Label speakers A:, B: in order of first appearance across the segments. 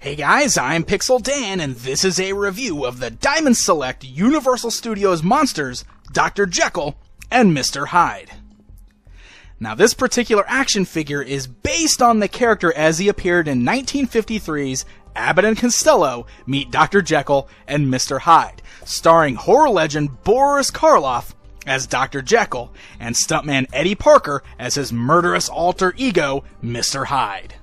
A: Hey guys, I'm Pixel Dan, and this is a review of the Diamond Select Universal Studios monsters, Dr. Jekyll and Mr. Hyde. Now this particular action figure is based on the character as he appeared in 1953's Abbott and Costello Meet Dr. Jekyll and Mr. Hyde, starring horror legend Boris Karloff as Dr. Jekyll and stuntman Eddie Parker as his murderous alter ego, Mr. Hyde.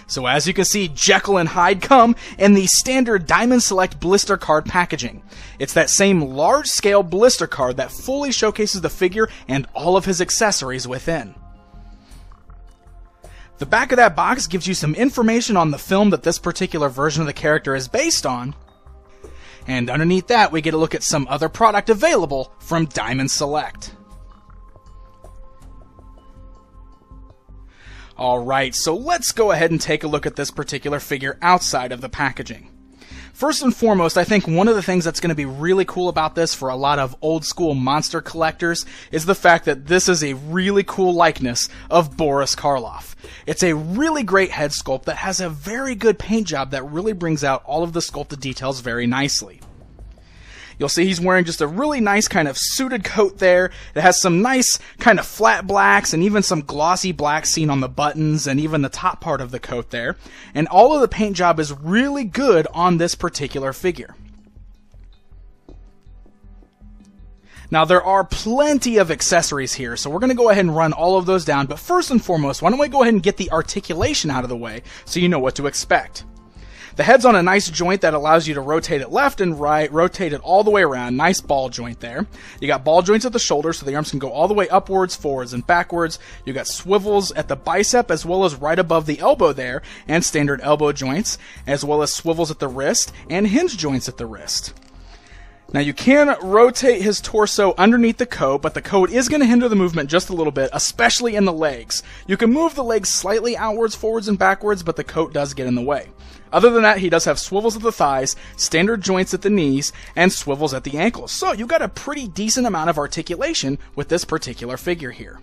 A: So as you can see, Jekyll and Hyde come in the standard Diamond Select blister card packaging. It's that same large-scale blister card that fully showcases the figure and all of his accessories within. The back of that box gives you some information on the film that this particular version of the character is based on. And underneath that, we get a look at some other product available from Diamond Select. Alright, so let's go ahead and take a look at this particular figure outside of the packaging. First and foremost, I think one of the things that's going to be really cool about this for a lot of old school monster collectors is the fact that this is a really cool likeness of Boris Karloff. It's a really great head sculpt that has a very good paint job that really brings out all of the sculpted details very nicely. You'll see he's wearing just a really nice kind of suited coat there. It has some nice kind of flat blacks and even some glossy blacks seen on the buttons and even the top part of the coat there. And all of the paint job is really good on this particular figure. Now there are plenty of accessories here, so we're going to go ahead and run all of those down. But first and foremost, why don't we go ahead and get the articulation out of the way so you know what to expect. The head's on a nice joint that allows you to rotate it left and right, rotate it all the way around. Nice ball joint there. You got ball joints at the shoulder, so the arms can go all the way upwards, forwards, and backwards. You got swivels at the bicep as well as right above the elbow there, and standard elbow joints, as well as swivels at the wrist and hinge joints at the wrist. Now you can rotate his torso underneath the coat, but the coat is going to hinder the movement just a little bit, especially in the legs. You can move the legs slightly outwards, forwards, and backwards, but the coat does get in the way. Other than that, he does have swivels at the thighs, standard joints at the knees, and swivels at the ankles. So you got a pretty decent amount of articulation with this particular figure here.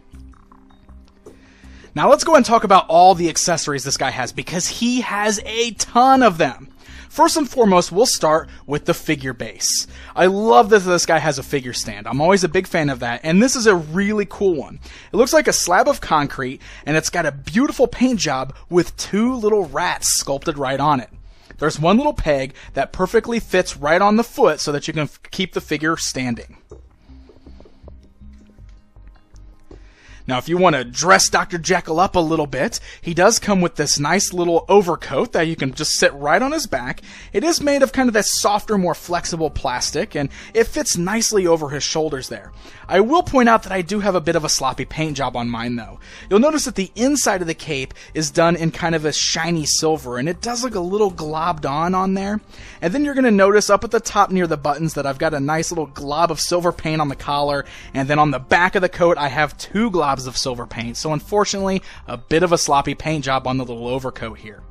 A: Now let's go and talk about all the accessories this guy has, because he has a ton of them. First and foremost, we'll start with the figure base. I love that this guy has a figure stand. I'm always a big fan of that, and this is a really cool one. It looks like a slab of concrete, and it's got a beautiful paint job with two little rats sculpted right on it. There's one little peg that perfectly fits right on the foot so that you can keep the figure standing. Now, if you want to dress Dr. Jekyll up a little bit, he does come with this nice little overcoat that you can just sit right on his back. It is made of kind of this softer, more flexible plastic, and it fits nicely over his shoulders there. I will point out that I do have a bit of a sloppy paint job on mine, though. You'll notice that the inside of the cape is done in kind of a shiny silver, and it does look a little globbed on there. And then you're going to notice up at the top near the buttons that I've got a nice little glob of silver paint on the collar, and then on the back of the coat I have two globs of silver paint, so unfortunately a bit of a sloppy paint job on the little overcoat here.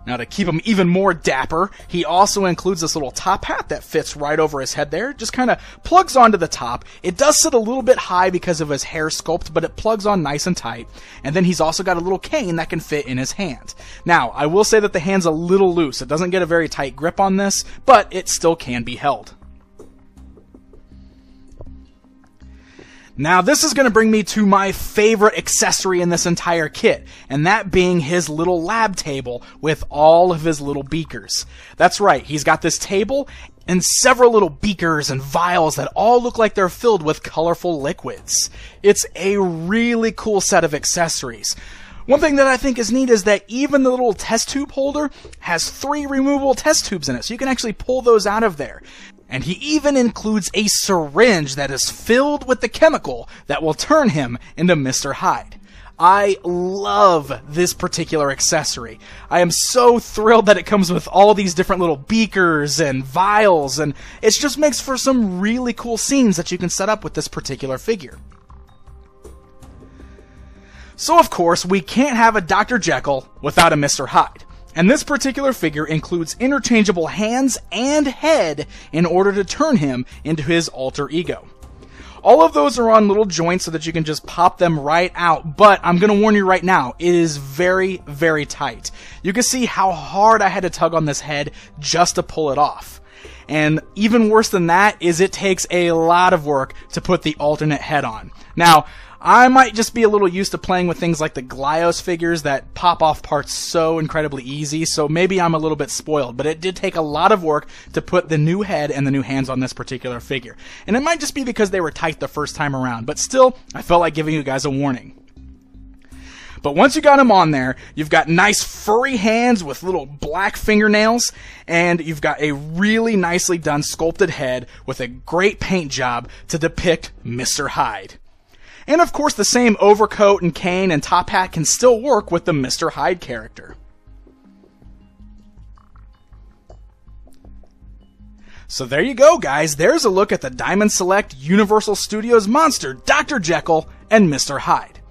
A: Now to keep him even more dapper, he also includes this little top hat that fits right over his head there, just kind of plugs onto the top. It does sit a little bit high because of his hair sculpt, but it plugs on nice and tight. And then he's also got a little cane that can fit in his hand. Now, I will say that the hand's a little loose. It doesn't get a very tight grip on this, but it still can be held. Now this is going to bring me to my favorite accessory in this entire kit, and that being his little lab table with all of his little beakers. That's right, he's got this table and several little beakers and vials that all look like they're filled with colorful liquids. It's a really cool set of accessories. One thing that I think is neat is that even the little test tube holder has 3 removable test tubes in it, so you can actually pull those out of there. And he even includes a syringe that is filled with the chemical that will turn him into Mr. Hyde. I love this particular accessory. I am so thrilled that it comes with all these different little beakers and vials, and it just makes for some really cool scenes that you can set up with this particular figure. So of course, we can't have a Dr. Jekyll without a Mr. Hyde. And this particular figure includes interchangeable hands and head in order to turn him into his alter ego. All of those are on little joints so that you can just pop them right out, but I'm going to warn you right now, it is very, very tight. You can see how hard I had to tug on this head just to pull it off. And even worse than that is it takes a lot of work to put the alternate head on. Now, I might just be a little used to playing with things like the Glyos figures that pop off parts so incredibly easy, so maybe I'm a little bit spoiled, but it did take a lot of work to put the new head and the new hands on this particular figure. And it might just be because they were tight the first time around, but still, I felt like giving you guys a warning. But once you got them on there, you've got nice furry hands with little black fingernails, and you've got a really nicely done sculpted head with a great paint job to depict Mr. Hyde. And of course the same overcoat and cane and top hat can still work with the Mr. Hyde character. So there you go, guys. There's a look at the Diamond Select Universal Studios monster, Dr. Jekyll and Mr. Hyde.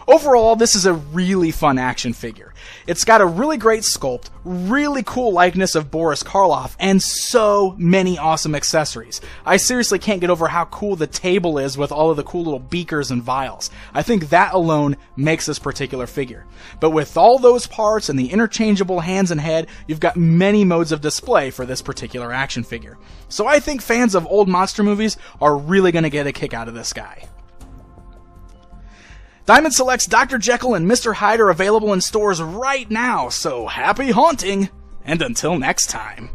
A: Overall, this is a really fun action figure. It's got a really great sculpt, really cool likeness of Boris Karloff, and so many awesome accessories. I seriously can't get over how cool the table is with all of the cool little beakers and vials. I think that alone makes this particular figure. But with all those parts and the interchangeable hands and head, you've got many modes of display for this particular action figure. So I think fans of old monster movies are really going to get a kick out of this guy. Diamond Select's Dr. Jekyll and Mr. Hyde are available in stores right now, so happy haunting, and until next time.